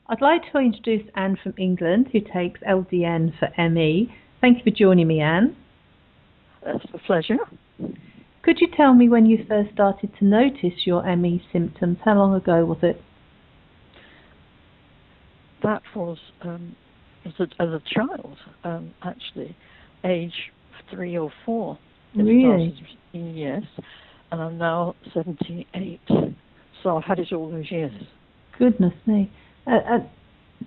I'd like to introduce Anne from England, who takes LDN for ME. Thank you for joining me, Anne. It's a pleasure. Could you tell me when you first started to notice your ME symptoms? How long ago was it? That was as a child, actually, age 3 or 4. Really? Yes, and I'm now 78, so I've had it all those years. Goodness me.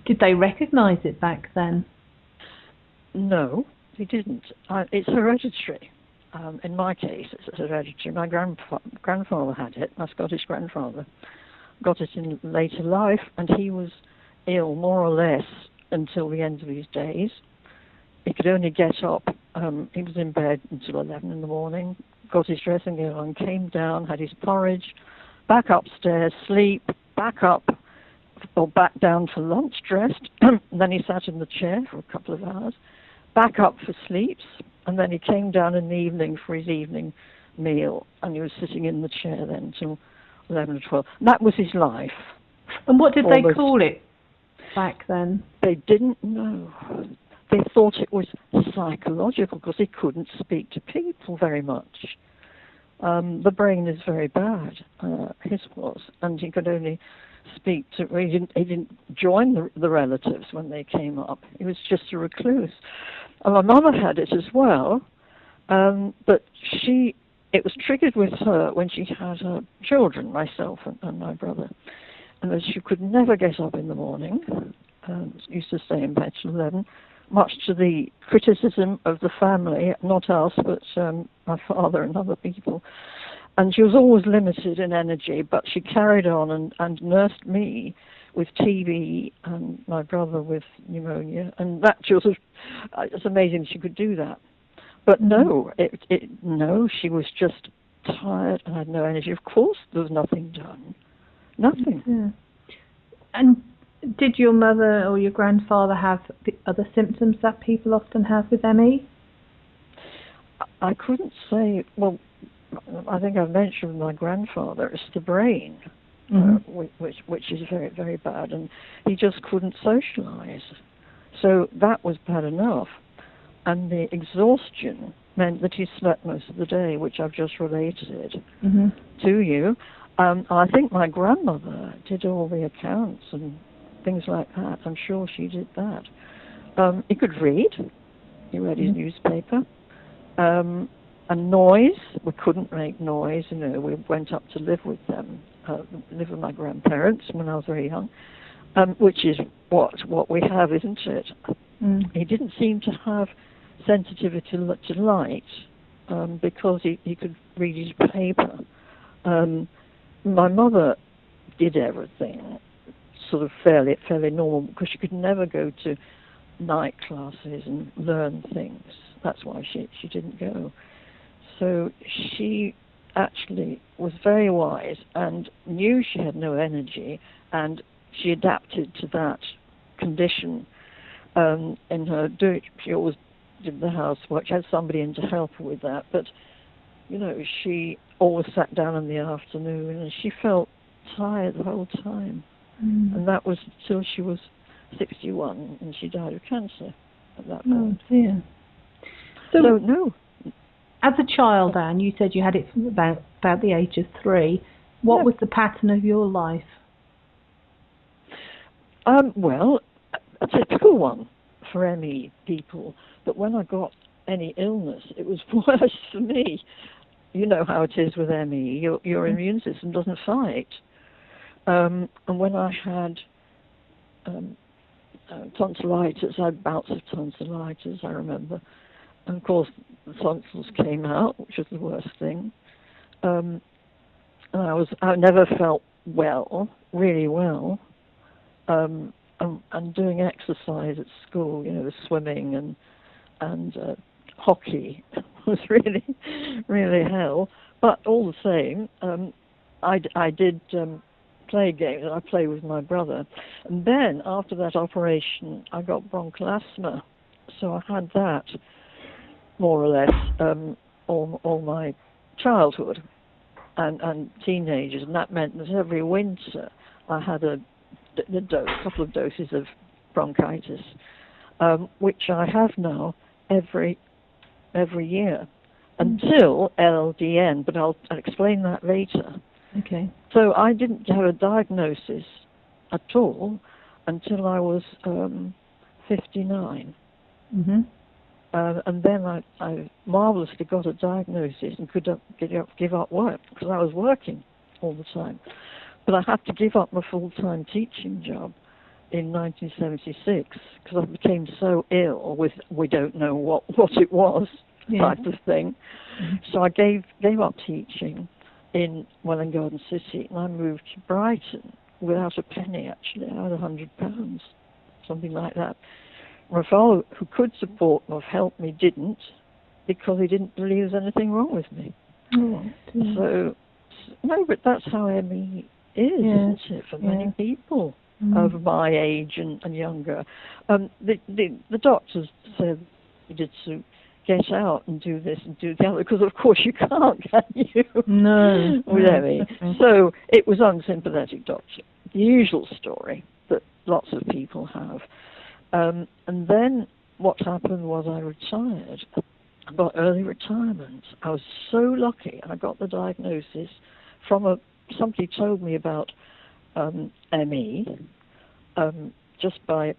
Did they recognise it back then? No, they didn't. It's hereditary. In my case, it's hereditary. My grandfather had it, my Scottish grandfather. Got it in later life, and he was ill, more or less, until the end of his days. He could only get up. He was in bed until 11 in the morning, got his dressing gown on, came down, had his porridge, back upstairs, sleep, back up, or back down for lunch, dressed, and then he sat in the chair for a couple of hours, back up for sleeps, and then he came down in the evening for his evening meal, and he was sitting in the chair then till 11 or 12. And that was his life. And what did they call it back then? They didn't know. They thought it was psychological because he couldn't speak to people very much. The brain is very bad, his was, and he could only speak to, he didn't join the relatives when they came up. He was just a recluse. And my mother had it as well, but it was triggered with her when she had her children, myself and my brother, and that she could never get up in the morning, used to stay in bed till 11, much to the criticism of the family, not us, but my father and other people. And she was always limited in energy, but she carried on and nursed me with TB and my brother with pneumonia. And that she was, it's amazing she could do that. But no, no, she was just tired and had no energy. Of course, there was nothing done. Nothing. Yeah. And did your mother or your grandfather have the other symptoms that people often have with ME? I couldn't say. Well, I think I've mentioned my grandfather. It's the brain, which is very, very bad, and he just couldn't socialize. So that was bad enough. And the exhaustion meant that he slept most of the day, which I've just related to you. I think my grandmother did all the accounts and things like that. I'm sure she did that. He could read. He read his newspaper. And noise, we couldn't make noise. We went up to live with them, live with my grandparents when I was very young, which is what we have, isn't it? He didn't seem to have sensitivity to light because he could read his paper. My mother did everything sort of fairly normal because she could never go to night classes and learn things. That's why she didn't go. So she actually was very wise and knew she had no energy, and she adapted to that condition in her doing. She always did the housework. She had somebody in to help her with that, but she always sat down in the afternoon, and she felt tired the whole time. And that was until she was 61, and she died of cancer at that point. Oh dear. So no. As a child, Anne, you said you had it from about the age of 3. What was the pattern of your life? Well, a typical one for ME people. But when I got any illness, it was worse for me. You know how it is with ME. Your immune system doesn't fight. And when I had tonsillitis, I had bouts of tonsillitis, I remember. And of course, the tonsils came out, which was the worst thing. And I never felt well, really well. And doing exercise at school, swimming and hockey was really, really hell. But all the same, I did play games, and I played with my brother. And then after that operation, I got bronchial asthma, so I had that more or less all my childhood and teenagers, and that meant that every winter I had a a couple of doses of bronchitis, which I have now every year until LDN, but I'll explain that later. Okay. So I didn't have a diagnosis at all until I was 59. Mm-hmm. And then I marvelously got a diagnosis and could give up work because I was working all the time. But I had to give up my full-time teaching job in 1976 because I became so ill with we don't know what it was type of thing. Mm-hmm. So I gave up teaching in Welwyn Garden City, and I moved to Brighton without a penny. Actually, I had £100, something like that. My father, who could support me, help me, didn't, because he didn't believe there's anything wrong with me. Oh, so no, but that's how ME is, isn't it, for many people of my age and younger. The doctors said you did to get out and do this and do the other, because of course you can't, can you? No. With ME. So it was unsympathetic doctor. The usual story that lots of people have. And then what happened was I retired. I got early retirement. I was so lucky. I got the diagnosis from somebody told me about ME just by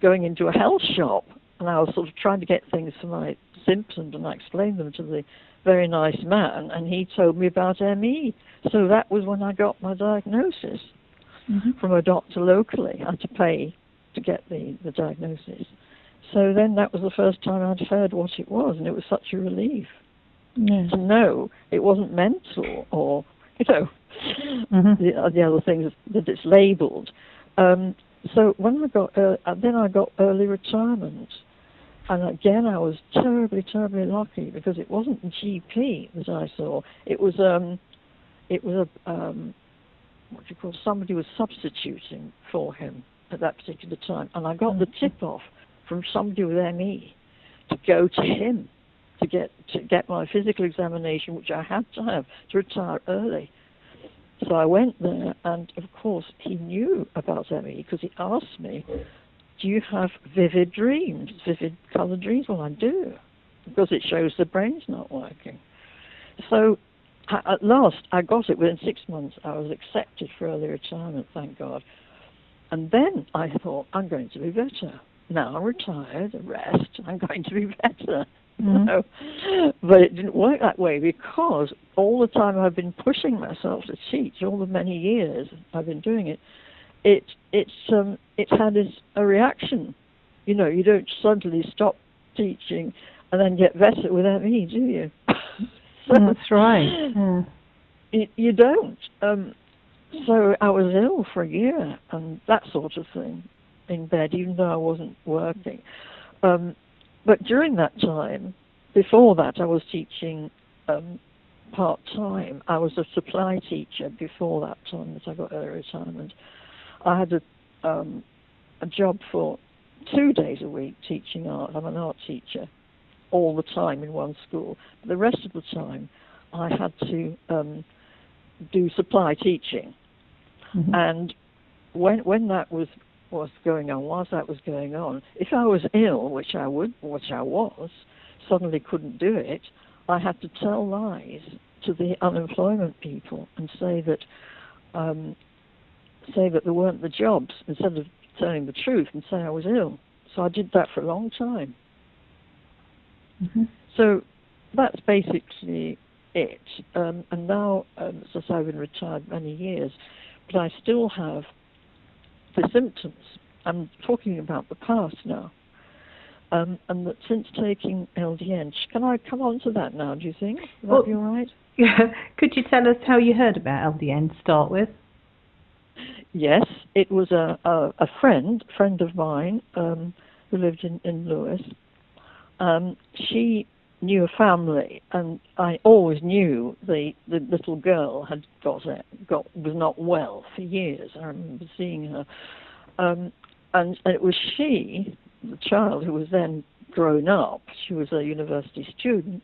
going into a health shop, and I was sort of trying to get things for my symptoms, and I explained them to the very nice man, and he told me about ME. So that was when I got my diagnosis from a doctor locally. I had to pay to get the diagnosis. So then that was the first time I'd heard what it was, and it was such a relief to know it wasn't mental or, the other things that it's labelled. So when I got early retirement, and again I was terribly, terribly lucky because it wasn't the GP that I saw. It was somebody was substituting for him at that particular time, and I got the tip off from somebody with ME to go to him to get my physical examination, which I had to have to retire early. So I went there, and of course he knew about ME because he asked me, "Do you have vivid dreams, vivid colored dreams?" Well, I do, because it shows the brain's not working. So at last I got it. Within 6 months I was accepted for early retirement, thank God. And then I thought, I'm going to be better. Now I'm retired, rest, I'm going to be better. But it didn't work that way, because all the time I've been pushing myself to teach, all the many years I've been doing it, it's had a reaction. You don't suddenly stop teaching and then get better with ME, do you? That's right. Yeah. You don't. So I was ill for a year and that sort of thing, in bed, even though I wasn't working. But during that time, before that, I was teaching part-time. I was a supply teacher before that time that I got early retirement. I had a job for 2 days a week teaching art. I'm an art teacher all the time in one school. But the rest of the time, I had to do supply teaching. And when that was going on, whilst that was going on, if I was ill, which I was, suddenly couldn't do it, I had to tell lies to the unemployment people and say that there weren't the jobs, instead of telling the truth and say I was ill. So I did that for a long time. So that's basically it. And now, since I've been retired many years, but I still have the symptoms. I'm talking about the past now. And that since taking LDN, can I come on to that now, do you think? Would that be all right? Yeah. Could you tell us how you heard about LDN to start with? Yes, it was a friend of mine who lived in Lewis. She knew a family, and I always knew the little girl was not well for years. I remember seeing her, and it was she, the child who was then grown up. She was a university student.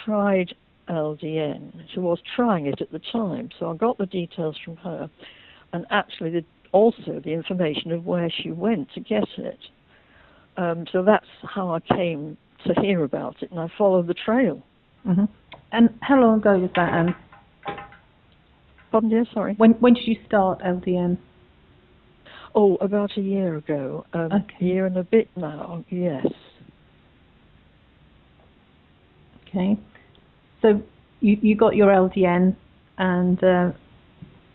Tried LDN. She was trying it at the time, so I got the details from her. And actually, also the information of where she went to get it. So that's how I came to hear about it, and I followed the trail. Mm-hmm. And how long ago was that, Anne? Pardon, dear, sorry. When did you start LDN? Oh, about a year ago. Okay. A year and a bit now, yes. Okay. So you got your LDN, and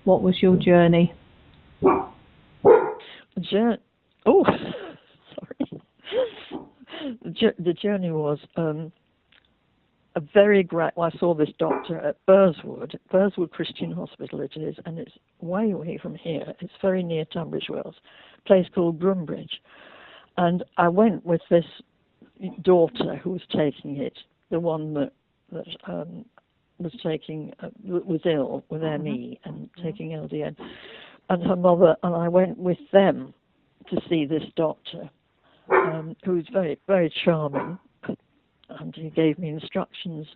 what was your journey? Sorry. The journey was a very great. Well, I saw this doctor at Burswood Christian Hospital. It is, and it's way away from here. It's very near Tunbridge Wells, a place called Grumbridge. And I went with this daughter who was taking it, the one that was taking was ill with ME and taking LDN, and her mother, and I went with them to see this doctor, who was very, very charming, and he gave me instructions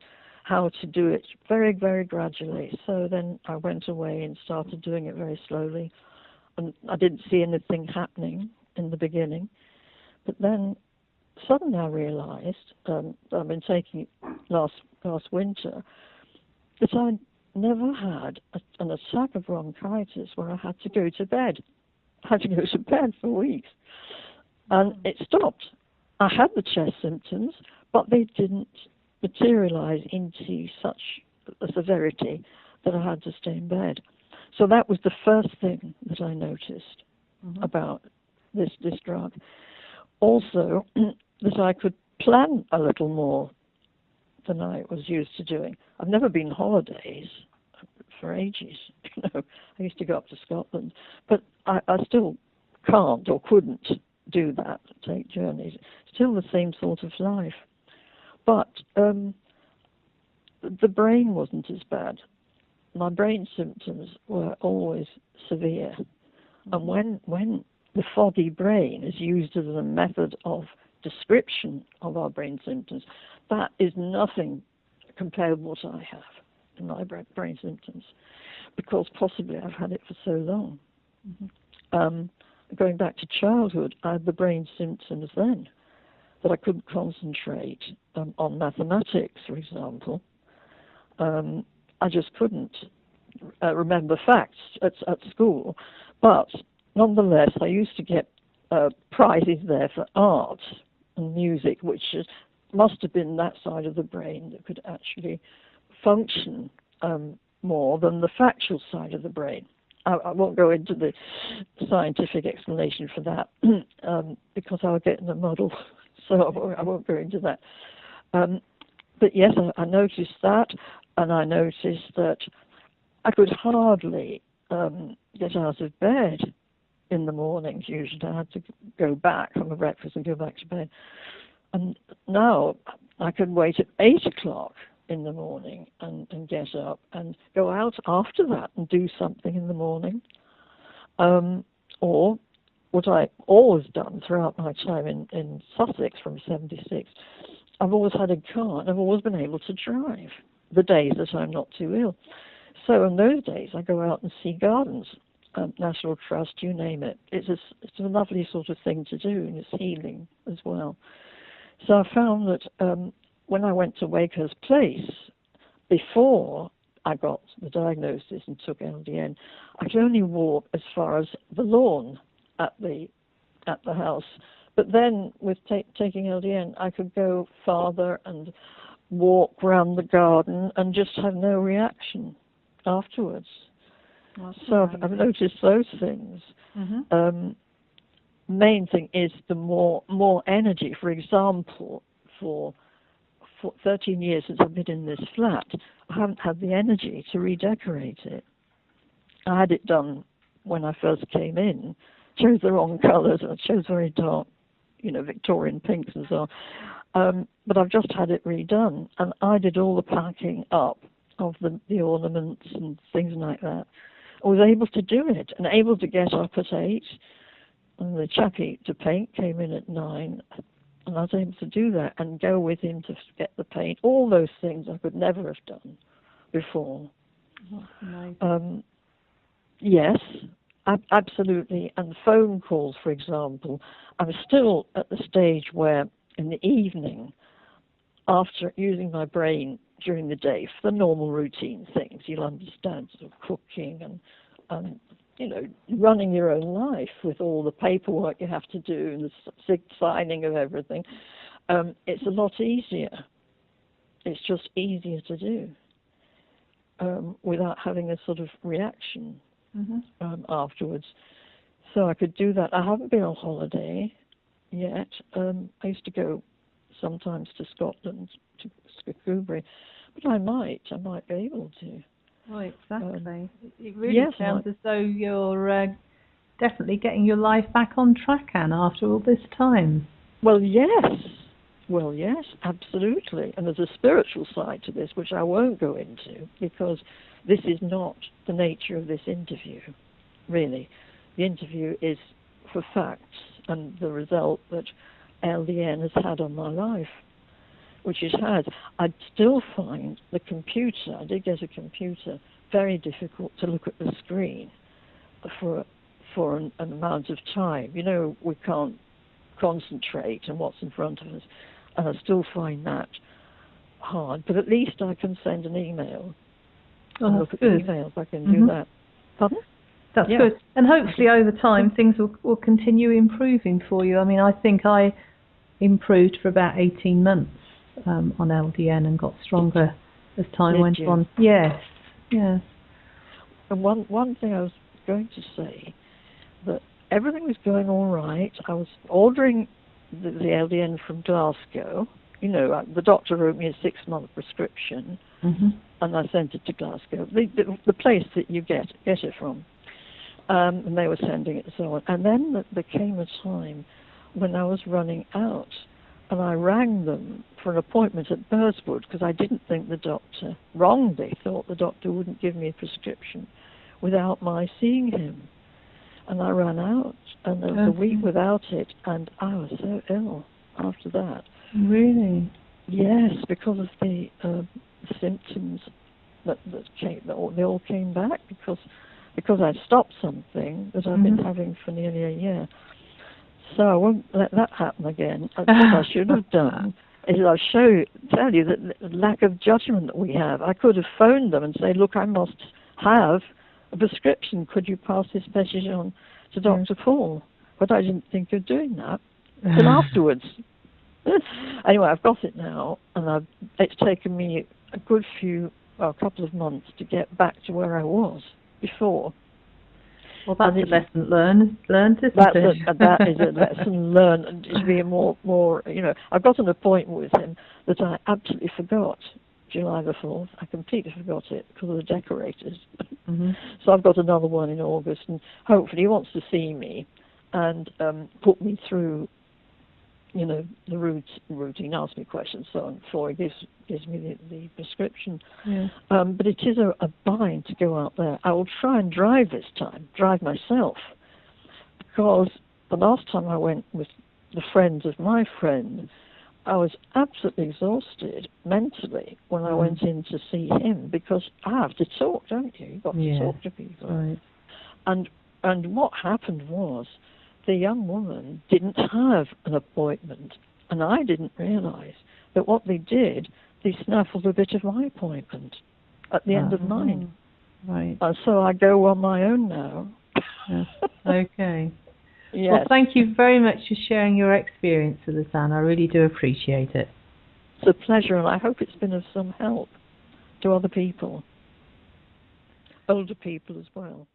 how to do it very, very gradually. So then I went away and started doing it very slowly, and I didn't see anything happening in the beginning, but then suddenly I realized, I've been taking it last winter, that I never had an attack of bronchitis where I had to go to bed. I had to go to bed for weeks. And it stopped. I had the chest symptoms, but they didn't materialize into such a severity that I had to stay in bed. So that was the first thing that I noticed about this drug. Also, that I could plan a little more than I was used to doing. I've never been on holidays for ages. I used to go up to Scotland, but I still can't or couldn't do that, take journeys. Still the same sort of life. But the brain wasn't as bad. My brain symptoms were always severe. And when the foggy brain is used as a method of description of our brain symptoms, that is nothing compared with what I have in my brain symptoms, because possibly I've had it for so long. Going back to childhood, I had the brain symptoms then that I couldn't concentrate on mathematics, for example. I just couldn't remember facts at school, but nonetheless, I used to get prizes there for art and music, which must have been that side of the brain that could actually function more than the factual side of the brain. I won't go into the scientific explanation for that because I'll get in a muddle, so I won't go into that. But yes, I noticed that, and I noticed that I could hardly get out of bed in the mornings. Usually I had to go back from a breakfast and go back to bed. And now I can wait at 8 o'clock in the morning and get up and go out after that and do something in the morning. Or what I've always done throughout my time in Sussex from 76, I've always had a car and I've always been able to drive the days that I'm not too ill. So in those days I go out and see gardens, National Trust, you name it. It's a lovely sort of thing to do, and it's healing as well. So I found that when I went to Wakehurst Place, before I got the diagnosis and took LDN, I could only walk as far as the lawn at the house. But then with taking LDN, I could go farther and walk round the garden and just have no reaction afterwards. So I've noticed those things. Main thing is the more energy. For example, for 13 years since I've been in this flat, I haven't had the energy to redecorate it. I had it done when I first came in, chose the wrong colours, and I chose very dark, Victorian pinks and so on. But I've just had it redone, and I did all the packing up of the ornaments and things like that. I was able to do it and able to get up at 8, and the chappie to paint came in at 9, and I was able to do that and go with him to get the paint. All those things I could never have done before. That's amazing. Yes, Absolutely. And phone calls, for example, I'm still at the stage where in the evening, after using my brain during the day for the normal routine things, you'll understand, sort of cooking and running your own life with all the paperwork you have to do and the signing of everything, it's a lot easier. It's just easier to do without having a sort of reaction afterwards. So I could do that. I haven't been on holiday yet. I used to go sometimes to Scotland, to Skagubri, but I might be able to. Oh, exactly. It really sounds as though you're definitely getting your life back on track, Anna, after all this time. Well, yes, absolutely. And there's a spiritual side to this, which I won't go into, because this is not the nature of this interview, really. The interview is for facts and the result that LDN has had on my life, which it has. I'd still find the computer, I did get a computer, very difficult to look at the screen for an amount of time. We can't concentrate on what's in front of us, and I still find that hard. But at least I can send an email. Oh, look at good. the emails, I can do that. Pardon? That's good. And hopefully over time things will continue improving for you. I mean, I think I improved for about 18 months on LDN and got stronger as time went on. Yes. And one thing I was going to say, that everything was going all right. I was ordering the LDN from Glasgow. The doctor wrote me a 6-month prescription, and I sent it to Glasgow, the place that you get it from. And they were sending it and so on. And then there came a time when I was running out, and I rang them for an appointment at Burswood because I didn't think the doctor, wrongly thought the doctor wouldn't give me a prescription without my seeing him. And I ran out, and there was a week without it, and I was so ill after that. Really? Yes, because of the symptoms that came, they all came back because I stopped something that I've been having for nearly a year. So I won't let that happen again. What I should have done is tell you that the lack of judgment that we have. I could have phoned them and say, look, I must have a prescription. Could you pass this message on to Dr. Paul? But I didn't think of doing that until afterwards. Anyway, I've got it now, and it's taken me a couple of months to get back to where I was before. Well, that's a lesson learned, isn't it? That is a lesson learned, and to be more, I've got an appointment with him that I absolutely forgot, July the 4th. I completely forgot it because of the decorators. So I've got another one in August, and hopefully he wants to see me and put me through, the routine, ask me questions, so on, before he gives me the prescription. But it is a bind to go out there. I will try and drive this time, drive myself, because the last time I went with the friends of my friend, I was absolutely exhausted mentally when I went in to see him, because I have to talk, don't you? You've got to talk to people. Right. And what happened was, the young woman didn't have an appointment, and I didn't realize that what they did, they snaffled a bit of my appointment at the end of mine. Right. So I go on my own now. Okay. Yes. Well, thank you very much for sharing your experience with us, Anne. I really do appreciate it. It's a pleasure, and I hope it's been of some help to other people, older people as well.